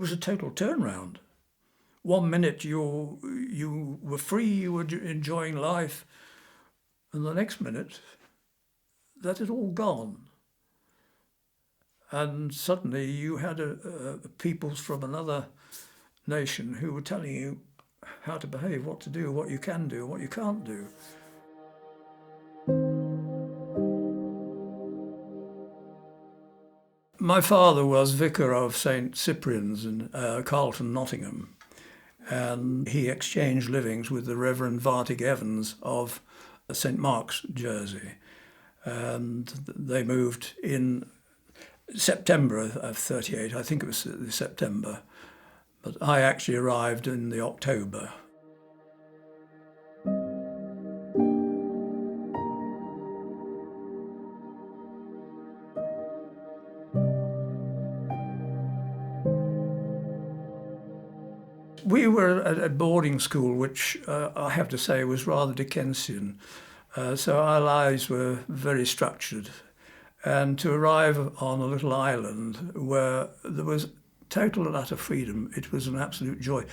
was a total turnaround. 1 minute you were free, you were enjoying life, and the next minute that had all gone. And suddenly you had peoples from another nation who were telling you how to behave, what to do, what you can do, what you can't do. My father was Vicar of St. Cyprian's in Carlton, Nottingham, and he exchanged livings with the Reverend Vartig Evans of St. Mark's, Jersey. And they moved in September of 38, I think it was September, but I actually arrived in the October. We were at a boarding school, which I have to say was rather Dickensian. So our lives were very structured. And to arrive on a little island where there was total and utter freedom, it was an absolute joy.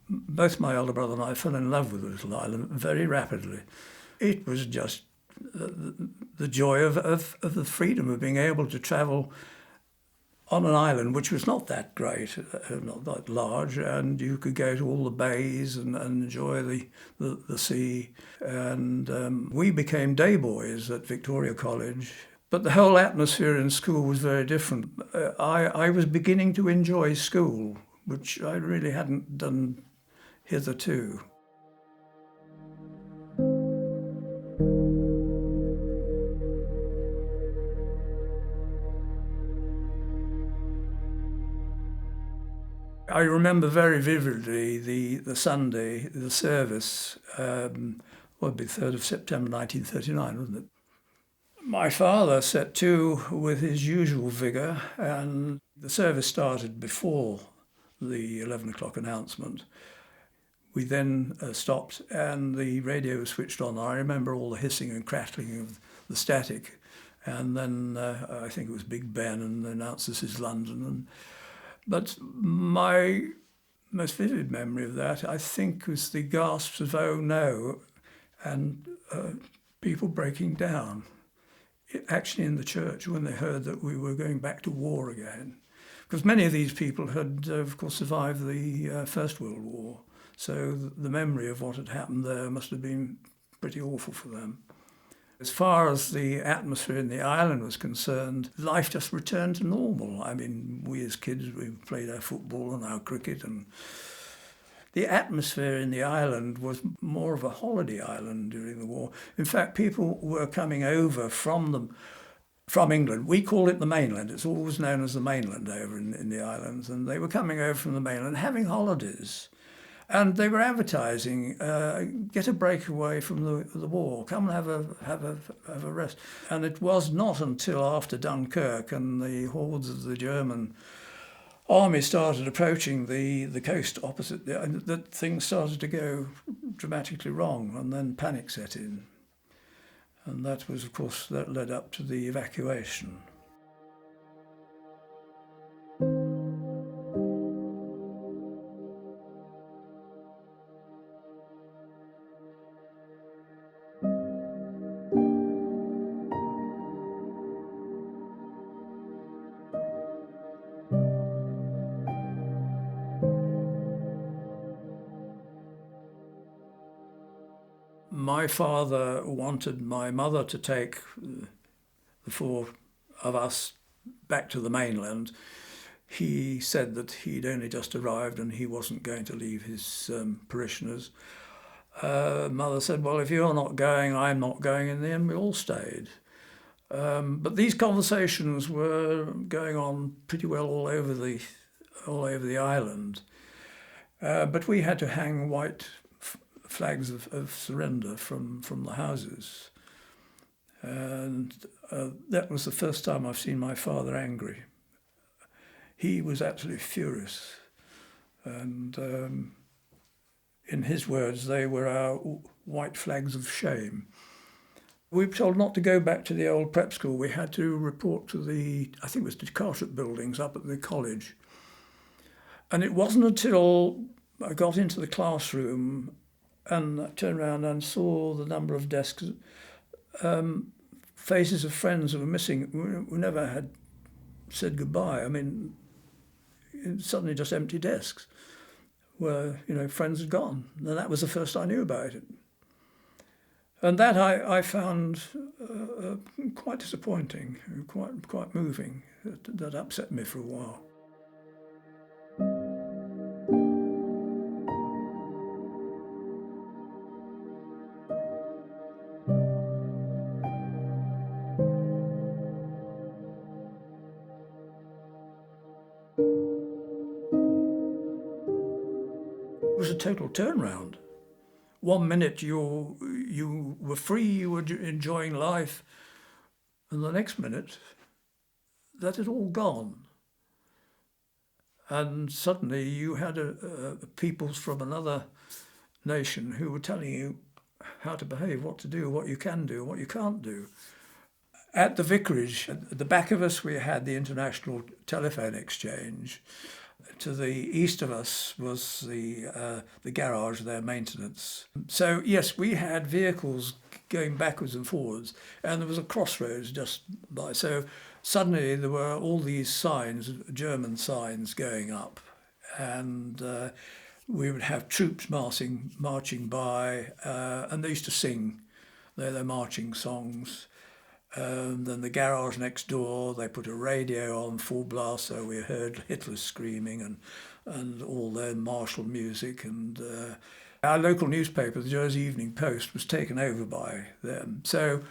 Both my elder brother and I fell in love with the little island very rapidly. It was just the joy of the freedom of being able to travel on an island which was not that great, not that large, and you could go to all the bays and enjoy the sea. And we became day boys at Victoria College. But the whole atmosphere in school was very different. I was beginning to enjoy school, which I really hadn't done hitherto. I remember very vividly the Sunday, the service, would be 3rd of September 1939, wasn't it? My father set to with his usual vigour, and the service started before the 11 o'clock announcement. We then stopped and the radio was switched on. I remember all the hissing and crackling of the static, and then I think it was Big Ben and announced this is London. But my most vivid memory of that, I think, was the gasps of "oh no" and people breaking down. Actually in the church when they heard that we were going back to war again. Because many of these people had, of course, survived the First World War. So the memory of what had happened there must have been pretty awful for them. As far as the atmosphere in the island was concerned, life just returned to normal. I mean, we as kids, we played our football and our cricket, and the atmosphere in the island was more of a holiday island during the war. In fact, people were coming over from England. We call it the mainland. It's always known as the mainland over in the islands. And they were coming over from the mainland, having holidays. And they were advertising, get a break away from the war, come and have a rest. And it was not until after Dunkirk and the hordes of the German army started approaching the coast opposite that things started to go dramatically wrong, and then panic set in. And that was, of course, that led up to the evacuation. My father wanted my mother to take the four of us back to the mainland. He said that he'd only just arrived and he wasn't going to leave his parishioners. Mother said, well, if you're not going, I'm not going, and then we all stayed. But these conversations were going on pretty well all over the island. But we had to hang white flags of surrender from the houses. And that was the first time I've seen my father angry. He was absolutely furious. And in his words, they were our white flags of shame. We were told not to go back to the old prep school. We had to report to I think it was the Carshot buildings up at the college. And it wasn't until I got into the classroom and I turned around and saw the number of desks, faces of friends who were missing, who never had said goodbye. I mean, suddenly just empty desks where, friends had gone. And that was the first I knew about it. And that I found quite disappointing, quite moving. That upset me for a while. It was a total turnaround. 1 minute you were free, you were enjoying life, and the next minute that had all gone. And suddenly you had peoples from another nation who were telling you how to behave, what to do, what you can do, what you can't do. At the vicarage, at the back of us, we had the International Telephone Exchange. To the east of us was the garage, their maintenance. So yes, we had vehicles going backwards and forwards, and there was a crossroads just by. So suddenly there were all these signs, German signs, going up, and we would have troops marching by, and they used to sing their marching songs. Then the garage next door, they put a radio on full blast, so we heard Hitler screaming and all their martial music. And our local newspaper, the Jersey Evening Post, was taken over by them. So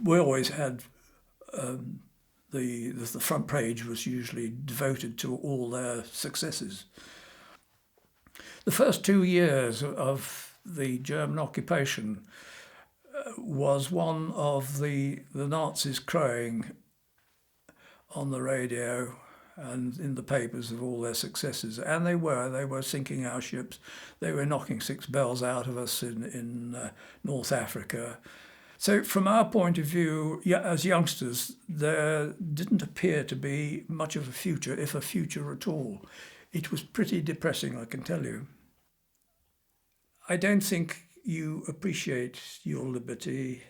we always had the front page was usually devoted to all their successes. The first 2 years of the German occupation was one of the Nazis crowing on the radio and in the papers of all their successes. And they were sinking our ships. They were knocking 6 bells out of us in North Africa. So from our point of view, as youngsters, there didn't appear to be much of a future, if a future at all. It was pretty depressing, I can tell you. I don't think you appreciate your liberty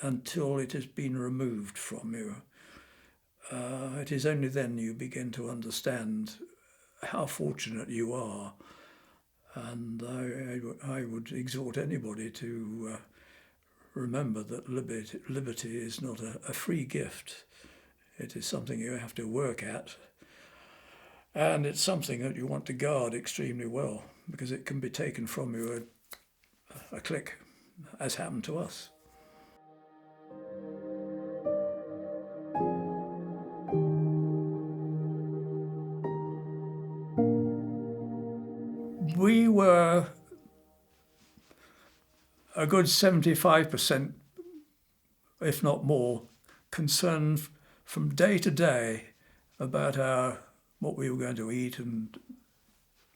until it has been removed from you. It is only then you begin to understand how fortunate you are. And I would exhort anybody to remember that liberty is not a free gift. It is something you have to work at. And it's something that you want to guard extremely well, because it can be taken from you a click, as happened to us. We were a good 75%, if not more, concerned from day to day about what we were going to eat and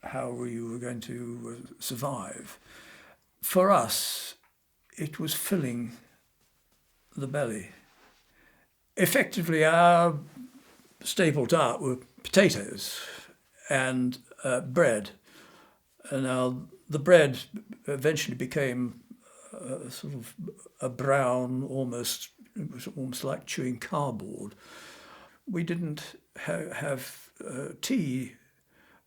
how we were going to survive. For us, it was filling the belly. Effectively, our staple diet were potatoes and bread. And now the bread eventually became sort of a brown, it was almost like chewing cardboard. We didn't have tea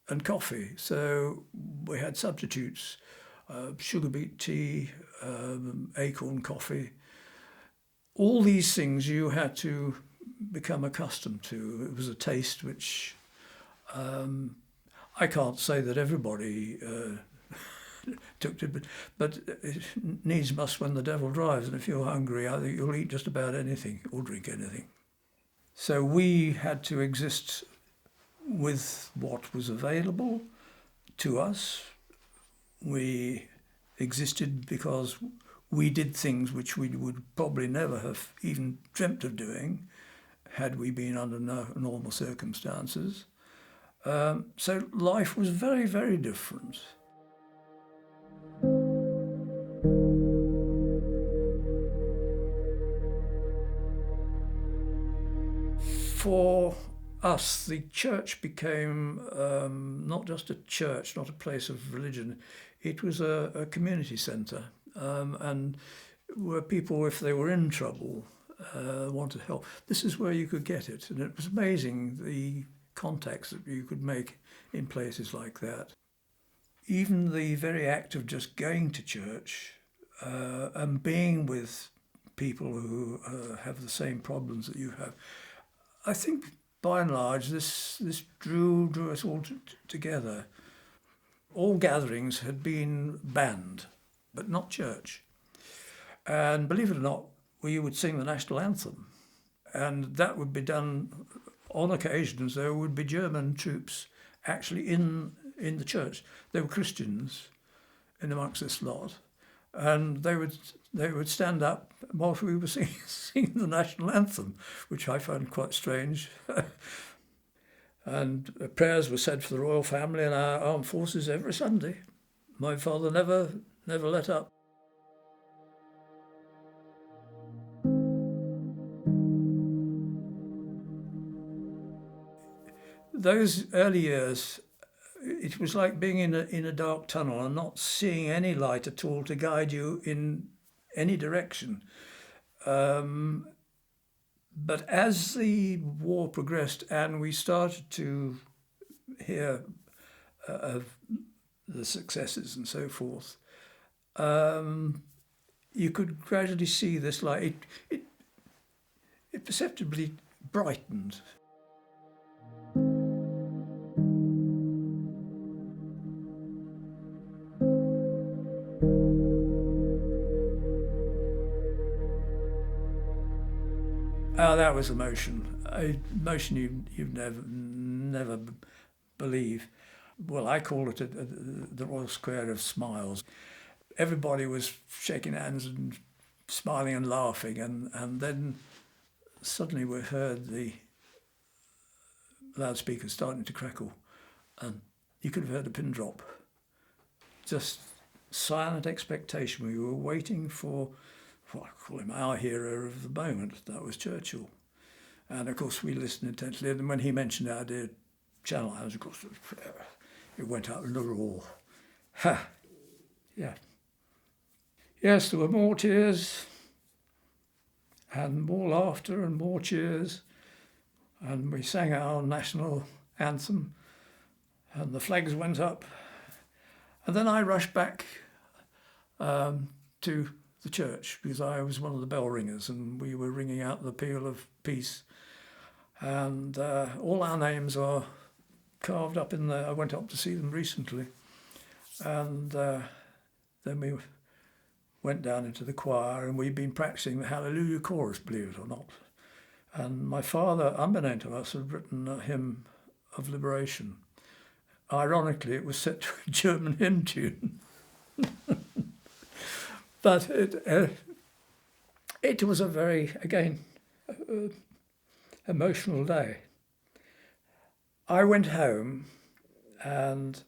and coffee, so we had substitutes. Sugar beet tea, acorn coffee. All these things you had to become accustomed to. It was a taste which I can't say that everybody took to, but it needs must when the devil drives. And if you're hungry, I think you'll eat just about anything or drink anything. So we had to exist with what was available to us. We existed because we did things which we would probably never have even dreamt of doing had we been under normal circumstances. So life was very, very different. For us, the church became not just a church, not a place of religion. It was a community centre, and where people, if they were in trouble, wanted help, this is where you could get it. And it was amazing the contacts that you could make in places like that. Even the very act of just going to church and being with people who have the same problems that you have, I think by and large this drew us all together. All gatherings had been banned, but not church. And believe it or not, we would sing the national anthem, and that would be done on occasions. There would be German troops actually in the church. They were Christians in amongst this lot, and they would stand up whilst we were singing the national anthem, which I found quite strange. And prayers were said for the royal family and our armed forces every Sunday. My father never let up. Those early years, it was like being in a dark tunnel and not seeing any light at all to guide you in any direction. But as the war progressed and we started to hear of the successes and so forth, you could gradually see this light. It perceptibly brightened. Oh, that was emotion. Emotion you'd never believe. Well, I call it the Royal Square of Smiles. Everybody was shaking hands and smiling and laughing, and then suddenly we heard the loudspeakers starting to crackle, and you could have heard a pin drop. Just silent expectation. We were waiting for, I call him our hero of the moment. That was Churchill. And of course we listened intently, and when he mentioned our dear Channel House, of course it went out in a roar. Ha! Yeah. Yes, there were more tears and more laughter and more cheers, and we sang our national anthem and the flags went up, and then I rushed back to the church because I was one of the bell ringers and we were ringing out the peal of peace, and all our names are carved up in there. I went up to see them recently, and then we went down into the choir, and we'd been practicing the Hallelujah chorus, believe it or not. And my father, unbeknown to us, had written a hymn of liberation. Ironically, it was set to a German hymn tune. But it was a very, again, emotional day. I went home, and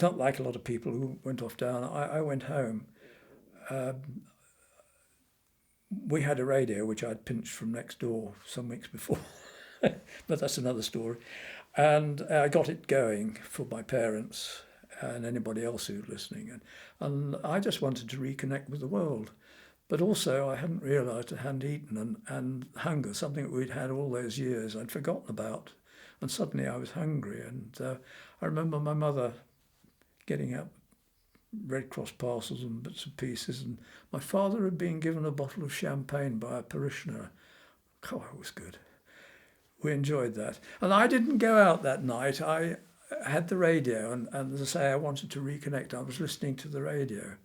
not like a lot of people who went off down, I went home. We had a radio which I'd pinched from next door some weeks before, but that's another story. And I got it going for my parents and anybody else who was listening. And I just wanted to reconnect with the world. But also I hadn't realised I hadn't eaten, and hunger, something that we'd had all those years, I'd forgotten about. And suddenly I was hungry. And I remember my mother getting out Red Cross parcels and bits and pieces, and my father had been given a bottle of champagne by a parishioner. Oh, it was good. We enjoyed that. And I didn't go out that night. I had the radio, and as I say, I wanted to reconnect. I was listening to the radio.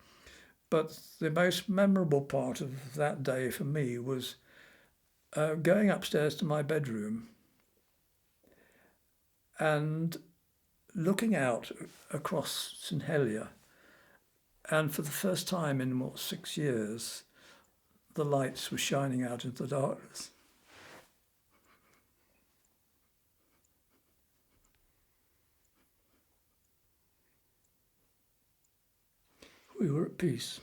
But the most memorable part of that day for me was going upstairs to my bedroom and looking out across St Helier, and for the first time in 6 years, the lights were shining out into the darkness. We were at peace.